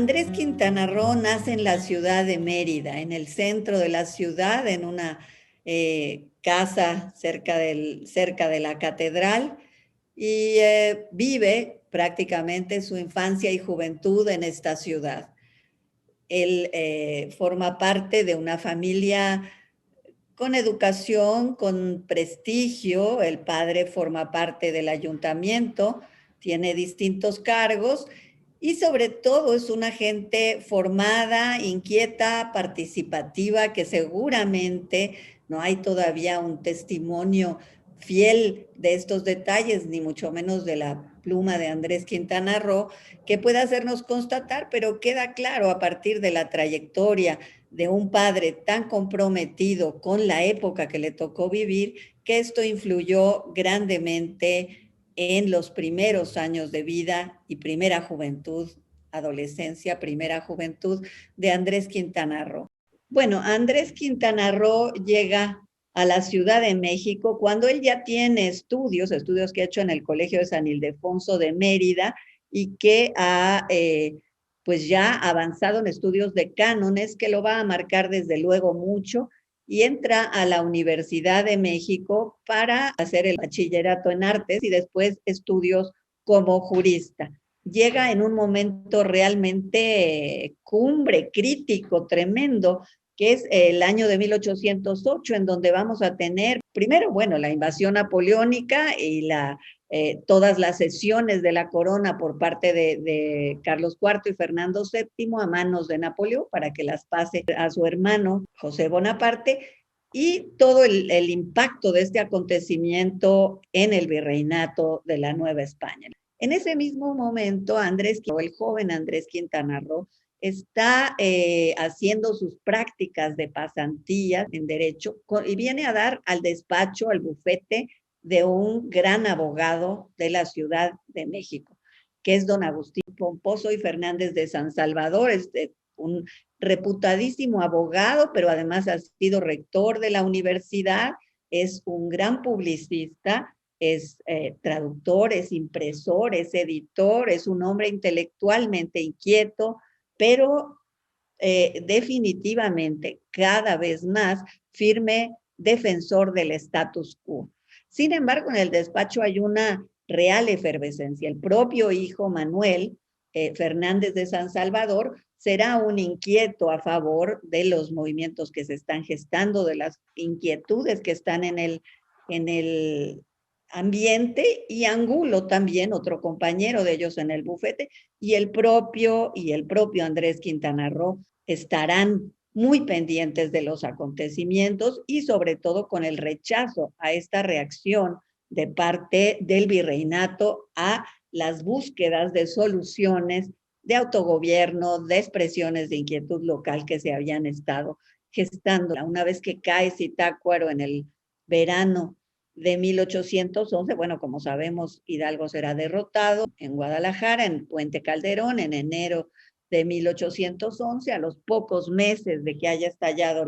Andrés Quintana Roo nace en la ciudad de Mérida, en el centro de la ciudad, en una casa cerca de la catedral, y vive prácticamente su infancia y juventud en esta ciudad. Él forma parte de una familia con educación, con prestigio. El padre forma parte del ayuntamiento, tiene distintos cargos y sobre todo es una gente formada, inquieta, participativa, que seguramente no hay todavía un testimonio fiel de estos detalles, ni mucho menos de la pluma de Andrés Quintana Roo, que pueda hacernos constatar, pero queda claro a partir de la trayectoria de un padre tan comprometido con la época que le tocó vivir, que esto influyó grandemente en los primeros años de vida y primera juventud, adolescencia, primera juventud de Andrés Quintana Roo. Bueno, Andrés Quintana Roo llega a la Ciudad de México cuando él ya tiene estudios que ha hecho en el Colegio de San Ildefonso de Mérida y que ha pues ya avanzado en estudios de cánones, que lo va a marcar desde luego mucho, y entra a la Universidad de México para hacer el bachillerato en artes y después estudios como jurista. Llega en un momento realmente cumbre, crítico, tremendo, que es el año de 1808, en donde vamos a tener, primero, bueno, la invasión napoleónica y todas las cesiones de la corona por parte de Carlos IV y Fernando VII a manos de Napoleón para que las pase a su hermano José Bonaparte, y todo el impacto de este acontecimiento en el virreinato de la Nueva España. En ese mismo momento, el joven Andrés Quintana Roo, está haciendo sus prácticas de pasantía en Derecho y viene a dar al despacho, al bufete de un gran abogado de la Ciudad de México, que es don Agustín Pomposo y Fernández de San Salvador, un reputadísimo abogado, pero además ha sido rector de la universidad, es un gran publicista, es traductor, es impresor, es editor, es un hombre intelectualmente inquieto, pero definitivamente cada vez más firme defensor del status quo. Sin embargo, en el despacho hay una real efervescencia. El propio hijo Manuel Fernández de San Salvador será un inquieto a favor de los movimientos que se están gestando, de las inquietudes que están en el ambiente, y Angulo también, otro compañero de ellos en el bufete, y el propio Andrés Quintana Roo estarán muy pendientes de los acontecimientos y sobre todo con el rechazo a esta reacción de parte del virreinato a las búsquedas de soluciones de autogobierno, de expresiones de inquietud local que se habían estado gestando. Una vez que cae Zitácuaro en el verano de 1811, bueno, como sabemos, Hidalgo será derrotado en Guadalajara, en Puente Calderón, en enero de 1811, a los pocos meses de que haya estallado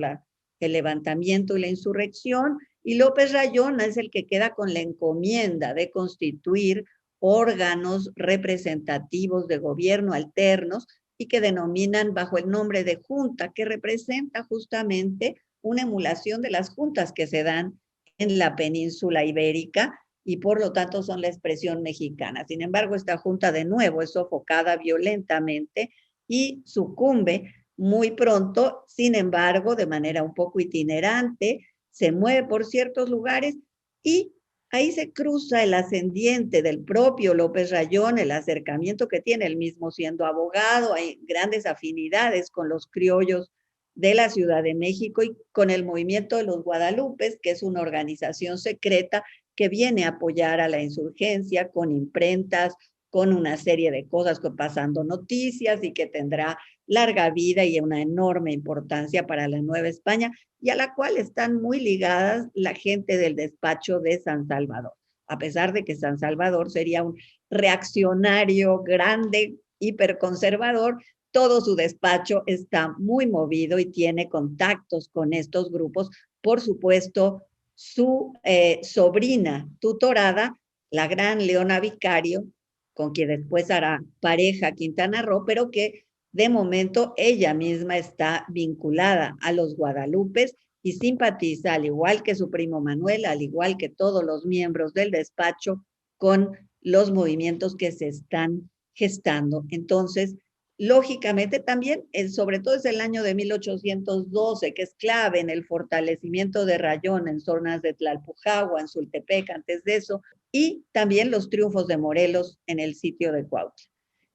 el levantamiento y la insurrección, y López Rayón es el que queda con la encomienda de constituir órganos representativos de gobierno alternos y que denominan bajo el nombre de junta, que representa justamente una emulación de las juntas que se dan en la península ibérica y por lo tanto son la expresión mexicana. Sin embargo, esta junta de nuevo es sofocada violentamente y sucumbe muy pronto. Sin embargo, de manera un poco itinerante, se mueve por ciertos lugares y ahí se cruza el ascendiente del propio López Rayón, el acercamiento que tiene él mismo siendo abogado, hay grandes afinidades con los criollos de la Ciudad de México y con el movimiento de los Guadalupes, que es una organización secreta que viene a apoyar a la insurgencia con imprentas, con una serie de cosas, pasando noticias, y que tendrá larga vida y una enorme importancia para la Nueva España, y a la cual están muy ligadas la gente del despacho de San Salvador, a pesar de que San Salvador sería un reaccionario grande, hiperconservador. Todo su despacho está muy movido y tiene contactos con estos grupos. Por supuesto, su sobrina tutorada, la gran Leona Vicario, con quien después hará pareja Quintana Roo, pero que de momento ella misma está vinculada a los Guadalupes y simpatiza, al igual que su primo Manuel, al igual que todos los miembros del despacho, con los movimientos que se están gestando. Entonces, lógicamente también, sobre todo es el año de 1812, que es clave en el fortalecimiento de Rayón en zonas de Tlalpujahua, en Sultepec, antes de eso, y también los triunfos de Morelos en el sitio de Cuautla.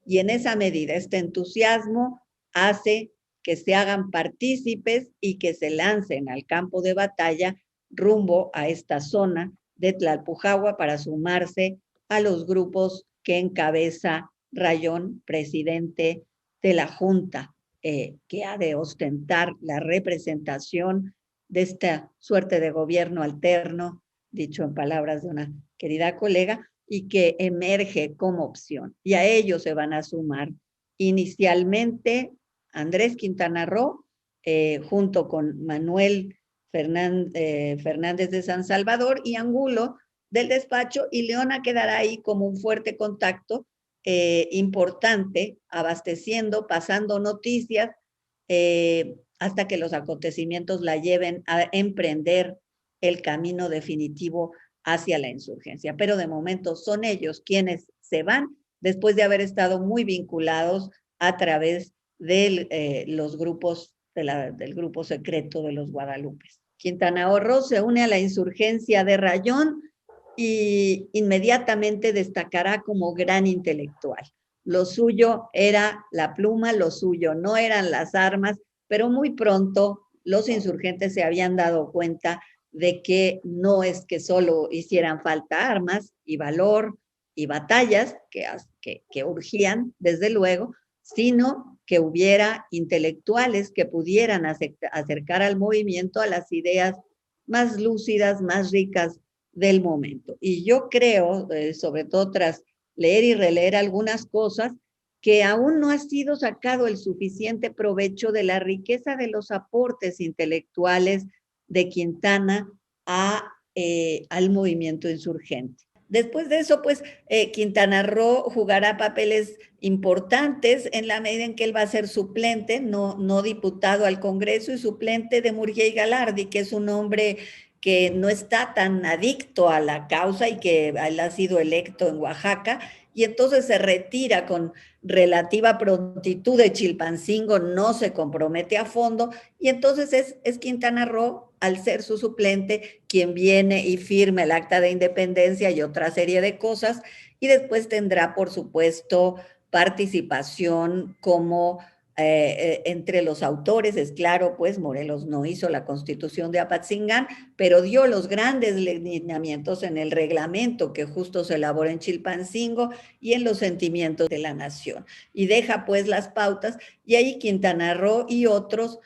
Y en esa medida, este entusiasmo hace que se hagan partícipes y que se lancen al campo de batalla rumbo a esta zona de Tlalpujahua para sumarse a los grupos que encabeza Rayón, presidente de la Junta, que ha de ostentar la representación de esta suerte de gobierno alterno, dicho en palabras de una querida colega, y que emerge como opción. Y a ellos se van a sumar inicialmente Andrés Quintana Roo, junto con Manuel Fernández de San Salvador y Angulo del despacho, y Leona quedará ahí como un fuerte contacto importante, abasteciendo, pasando noticias, hasta que los acontecimientos la lleven a emprender el camino definitivo hacia la insurgencia. Pero de momento son ellos quienes se van después de haber estado muy vinculados a través de los grupos del grupo secreto de los Guadalupes. Quintana Roo se une a la insurgencia de Rayón y inmediatamente destacará como gran intelectual. Lo suyo era la pluma, lo suyo no eran las armas, pero muy pronto los insurgentes se habían dado cuenta de que no es que solo hicieran falta armas y valor y batallas que urgían, desde luego, sino que hubiera intelectuales que pudieran acercar al movimiento a las ideas más lúcidas, más ricas del momento. Y yo creo, sobre todo tras leer y releer algunas cosas, que aún no ha sido sacado el suficiente provecho de la riqueza de los aportes intelectuales de Quintana al movimiento insurgente. Después de eso, pues, Quintana Roo jugará papeles importantes en la medida en que él va a ser suplente, no diputado al Congreso, y suplente de Murguía y Galardi, que es un hombre que no está tan adicto a la causa y que él ha sido electo en Oaxaca, y entonces se retira con relativa prontitud de Chilpancingo, no se compromete a fondo, y entonces es Quintana Roo, al ser su suplente, quien viene y firma el acta de independencia y otra serie de cosas, y después tendrá, por supuesto, participación como entre los autores. Es claro, pues Morelos no hizo la Constitución de Apatzingán, pero dio los grandes lineamientos en el reglamento que justo se elabora en Chilpancingo y en los sentimientos de la nación, y deja pues las pautas, y ahí Quintana Roo y otros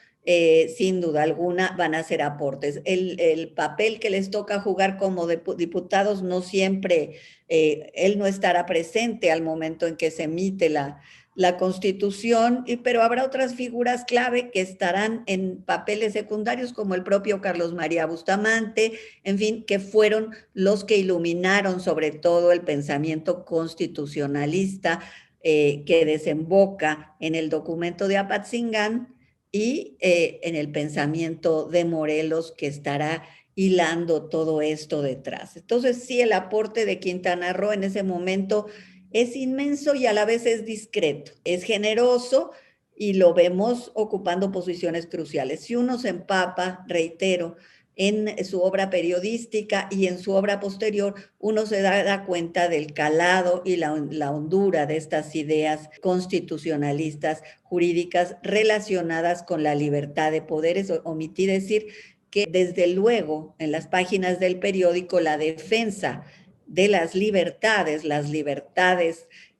sin duda alguna van a hacer aportes. El papel que les toca jugar como diputados no siempre, él no estará presente al momento en que se emite la Constitución, pero habrá otras figuras clave que estarán en papeles secundarios, como el propio Carlos María Bustamante, en fin, que fueron los que iluminaron sobre todo el pensamiento constitucionalista que desemboca en el documento de Apatzingán y en el pensamiento de Morelos, que estará hilando todo esto detrás. Entonces, sí, el aporte de Quintana Roo en ese momento es inmenso y a la vez es discreto, es generoso, y lo vemos ocupando posiciones cruciales. Si uno se empapa, reitero, en su obra periodística y en su obra posterior, uno se da cuenta del calado y la hondura de estas ideas constitucionalistas jurídicas relacionadas con la libertad de poderes. Omití decir que desde luego en las páginas del periódico la defensa de las libertades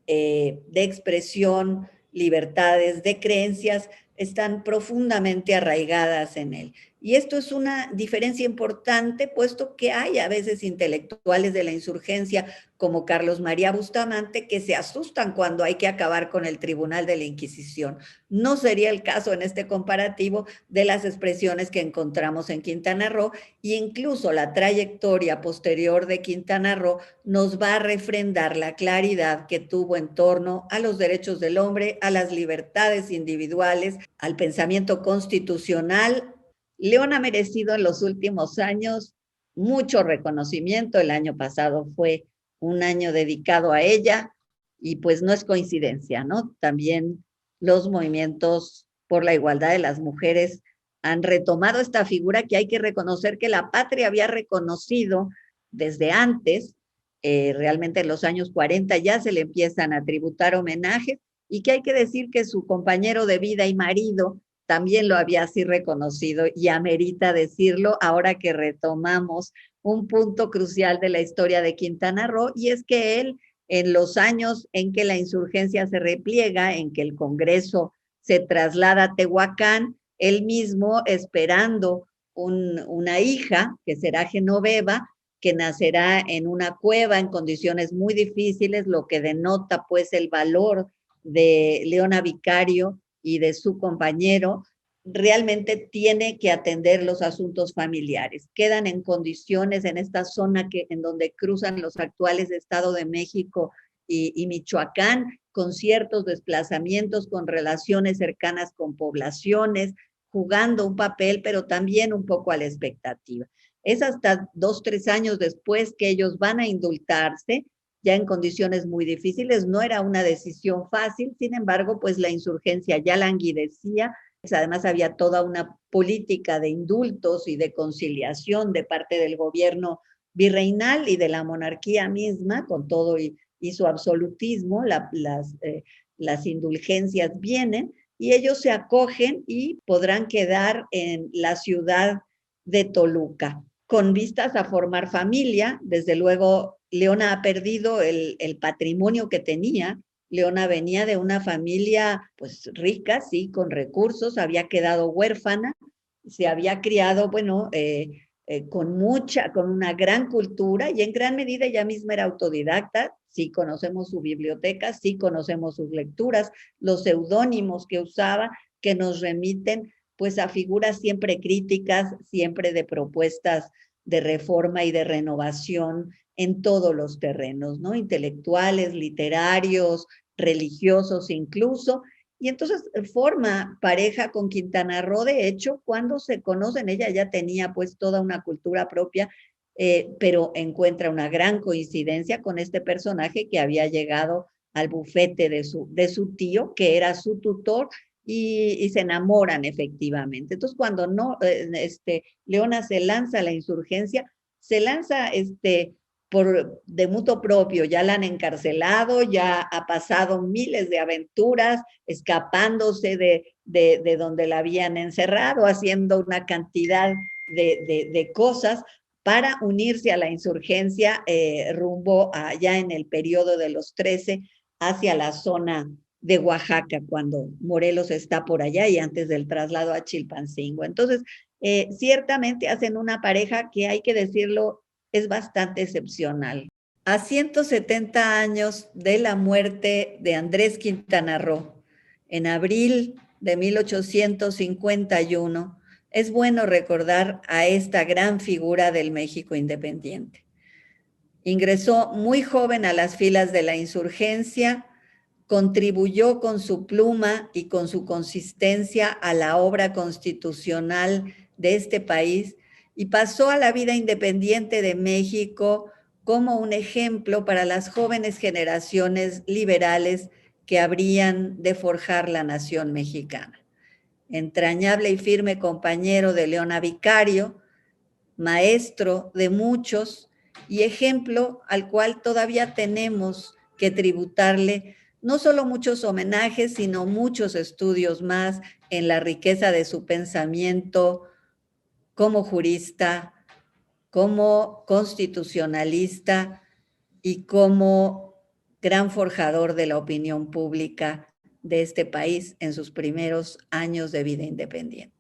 de expresión, libertades de creencias, están profundamente arraigadas en él. Y esto es una diferencia importante, puesto que hay a veces intelectuales de la insurgencia, como Carlos María Bustamante, que se asustan cuando hay que acabar con el Tribunal de la Inquisición. No sería el caso en este comparativo de las expresiones que encontramos en Quintana Roo, e incluso la trayectoria posterior de Quintana Roo nos va a refrendar la claridad que tuvo en torno a los derechos del hombre, a las libertades individuales, al pensamiento constitucional. León ha merecido en los últimos años mucho reconocimiento. El año pasado fue un año dedicado a ella y pues no es coincidencia, ¿no? También los movimientos por la igualdad de las mujeres han retomado esta figura que hay que reconocer que la patria había reconocido desde antes. Realmente en los años 40 ya se le empiezan a tributar homenajes, y que hay que decir que su compañero de vida y marido también lo había así reconocido, y amerita decirlo ahora que retomamos un punto crucial de la historia de Quintana Roo, y es que él, en los años en que la insurgencia se repliega, en que el Congreso se traslada a Tehuacán, él mismo esperando una hija que será Genoveva, que nacerá en una cueva en condiciones muy difíciles, lo que denota pues el valor de Leona Vicario y de su compañero. Realmente tiene que atender los asuntos familiares. Quedan en condiciones en esta zona en donde cruzan los actuales Estado de México y Michoacán, con ciertos desplazamientos, con relaciones cercanas con poblaciones, jugando un papel, pero también un poco a la expectativa. Es hasta 2, 3 años después que ellos van a indultarse, ya en condiciones muy difíciles. No era una decisión fácil, sin embargo, pues la insurgencia ya languidecía. Además, había toda una política de indultos y de conciliación de parte del gobierno virreinal y de la monarquía misma, con todo y su absolutismo. Las indulgencias vienen y ellos se acogen y podrán quedar en la ciudad de Toluca, con vistas a formar familia. Desde luego, Leona ha perdido el patrimonio que tenía. Leona venía de una familia pues rica, sí, con recursos, había quedado huérfana, se había criado, bueno, con una gran cultura, y en gran medida ella misma era autodidacta. Sí conocemos su biblioteca, sí conocemos sus lecturas, los seudónimos que usaba, que nos remiten pues a figuras siempre críticas, siempre de propuestas de reforma y de renovación en todos los terrenos, ¿no? Intelectuales, literarios, religiosos incluso. Y entonces forma pareja con Quintana Roo. De hecho, cuando se conocen, ella ya tenía pues toda una cultura propia, pero encuentra una gran coincidencia con este personaje que había llegado al bufete de su tío, que era su tutor, y se enamoran efectivamente. Entonces, cuando no, Leona se lanza a la insurgencia, se lanza de mutuo propio. Ya la han encarcelado, ya ha pasado miles de aventuras, escapándose de donde la habían encerrado, haciendo una cantidad de cosas para unirse a la insurgencia, rumbo allá en el periodo de los 13, hacia la zona de Oaxaca, cuando Morelos está por allá y antes del traslado a Chilpancingo. Entonces, ciertamente hacen una pareja que, hay que decirlo, es bastante excepcional. A 170 años de la muerte de Andrés Quintana Roo, en abril de 1851, es bueno recordar a esta gran figura del México independiente. Ingresó muy joven a las filas de la insurgencia, contribuyó con su pluma y con su consistencia a la obra constitucional de este país, y pasó a la vida independiente de México como un ejemplo para las jóvenes generaciones liberales que habrían de forjar la nación mexicana. Entrañable y firme compañero de Leona Vicario, maestro de muchos y ejemplo al cual todavía tenemos que tributarle no solo muchos homenajes, sino muchos estudios más en la riqueza de su pensamiento como jurista, como constitucionalista y como gran forjador de la opinión pública de este país en sus primeros años de vida independiente.